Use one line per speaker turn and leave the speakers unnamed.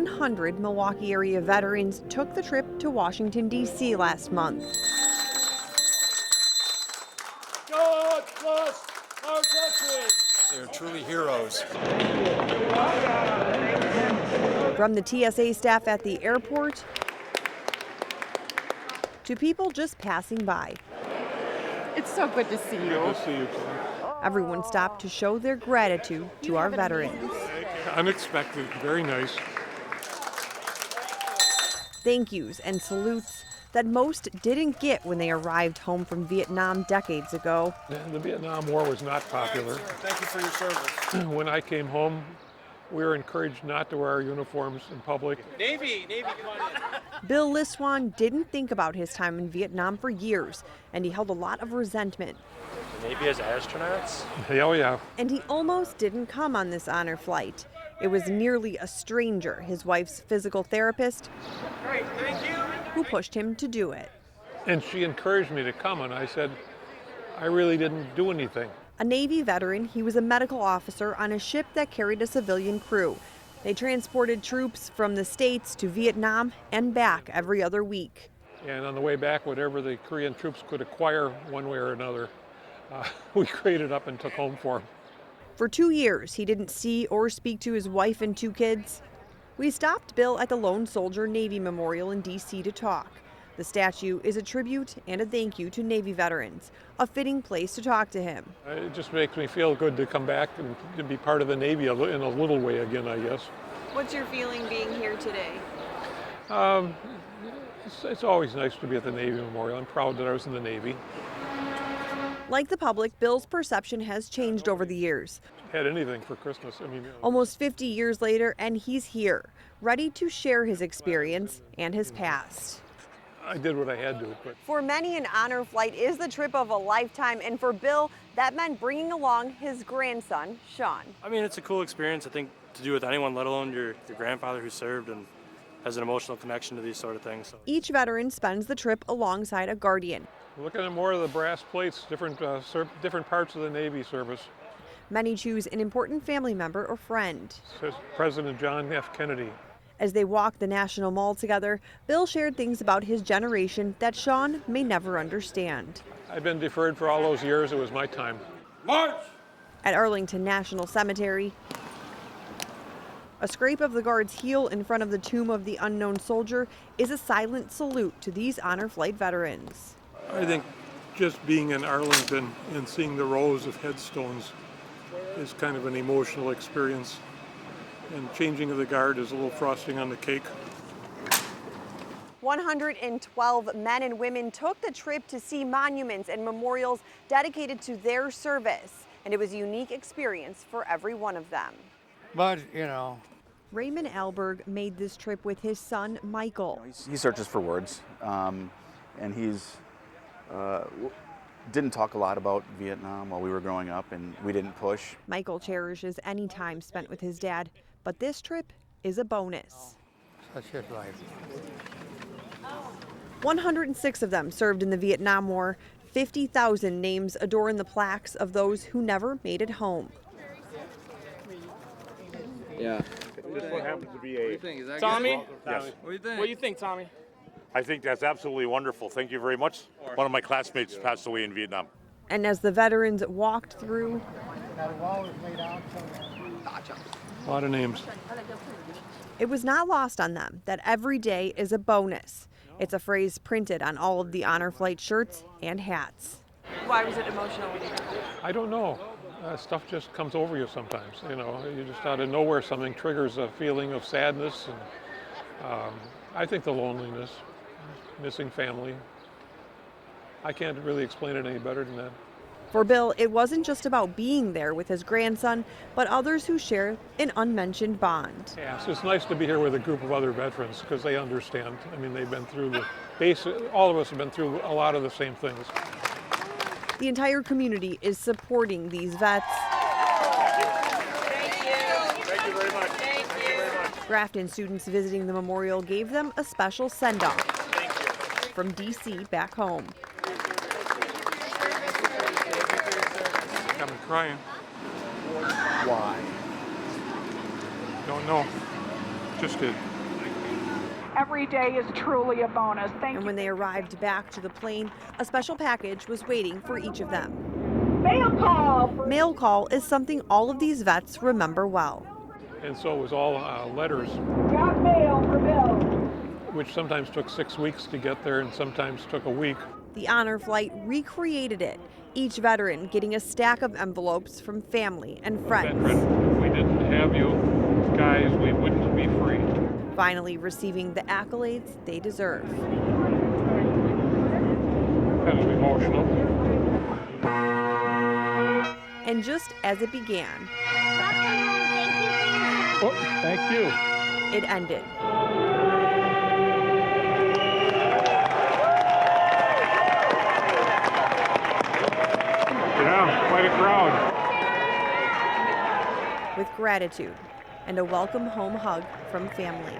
100 Milwaukee area veterans took the trip to Washington, D.C. last month.
God bless our veterans.
They're truly heroes.
From the TSA staff at the airport to people just passing by.
It's so good to see you.
Good to see you, Tom.
Everyone stopped to show their gratitude to our veterans.
Unexpected, very nice.
Thank yous and salutes that most didn't get when they arrived home from Vietnam decades ago.
The Vietnam War was not popular.
Thank you for your service.
When I came home, we were encouraged not to wear our uniforms in public.
Navy, come on in.
Bill Liswan didn't think about his time in Vietnam for years, and he held a lot of resentment.
The Navy as astronauts?
Oh, yeah.
And he almost didn't come on this honor flight. It was nearly a stranger, his wife's physical therapist,
Great, thank you.
who pushed him to do it.
And she encouraged me to come, and I said, I really didn't do anything.
A Navy veteran, he was a medical officer on a ship that carried a civilian crew. They transported troops from the States to Vietnam and back every other week.
And on the way back, whatever the Korean troops could acquire one way or another, we crated up and took home for them.
For 2 years, he didn't see or speak to his wife and 2 kids. We stopped Bill at the Lone Soldier Navy Memorial in D.C. to talk. The statue is a tribute and a thank you to Navy veterans, a fitting place to talk to him.
It just makes me feel good to come back and to be part of the Navy in a little way again, I guess.
What's your feeling being here today?
It's always nice to be at the Navy Memorial. I'm proud that I was in the Navy.
Like the public, Bill's perception has changed over the years.
Had anything for Christmas.
Almost 50 years later, and he's here, ready to share his experience and his past.
I did what I had to, but
For many, an honor flight is the trip of a lifetime, and for Bill, that meant bringing along his grandson, Sean.
I mean, it's a cool experience, I think, to do with anyone, let alone your grandfather who served and has an emotional connection to these sort of things. So.
Each veteran spends the trip alongside a guardian.
looking at more of the brass plates, different parts of the Navy service.
Many choose an important family member or friend.
Says President John F. Kennedy.
As they walked the National Mall together, Bill shared things about his generation that Sean may never understand.
I've been deferred for all those years. It was my time.
March!
At Arlington National Cemetery, a scrape of the guard's heel in front of the tomb of the unknown soldier is a silent salute to these honor flight veterans.
I think just being in Arlington and seeing the rows of headstones is kind of an emotional experience. And changing of the guard is a little frosting on the cake.
112 men and women took the trip to see monuments and memorials dedicated to their service, and it was a unique experience for every one of them.
But, you know.
Raymond Alberg made this trip with his son, Michael.
He searches for words, and he's didn't talk a lot about Vietnam while we were growing up, and we didn't push.
Michael cherishes any time spent with his dad, but this trip is a bonus.
Such his life.
106 of them served in the Vietnam War. 50,000 names adorn the plaques of those who never made it home.
Yeah.
This one happens to be a...
Tommy?
Yes.
What do you think? What do you think, Tommy?
I think that's absolutely wonderful. Thank you very much. One of my classmates passed away in Vietnam.
And as the veterans walked through,
A lot of names.
it was not lost on them that every day is a bonus. It's a phrase printed on all of the Honor Flight shirts and hats. Why was it emotional?
I don't know. Stuff just comes over you sometimes. You know, you just out of nowhere something triggers a feeling of sadness, and I think the loneliness, missing family. I can't really explain it any better than that.
For Bill, it wasn't just about being there with his grandson, but others who share an unmentioned bond.
Yeah, so it's nice to be here with a group of other veterans because they understand. I mean, they've been through all of us have been through a lot of the same things.
The entire community is supporting these vets.
Thank you very much. Thank you very much.
Grafton students visiting the memorial gave them a special send-off from D.C. back home.
I'm crying.
Why?
Don't know. Just did.
every day is truly a bonus. Thank
And
you.
when they arrived back to the plane, a special package was waiting for each of them.
Mail call.
Mail call is something all of these vets remember well.
And so it was all letters,
Got mail for Bill.
which sometimes took 6 weeks to get there and sometimes took a week.
The honor flight recreated it, each veteran getting a stack of envelopes from family and friends.
Veteran, if we didn't have you guys, we wouldn't be free.
Finally receiving the accolades they deserve.
Kind of emotional.
And just as it began,
Oh, thank you.
it ended.
Yeah, quite a crowd.
With gratitude and a welcome home hug from family.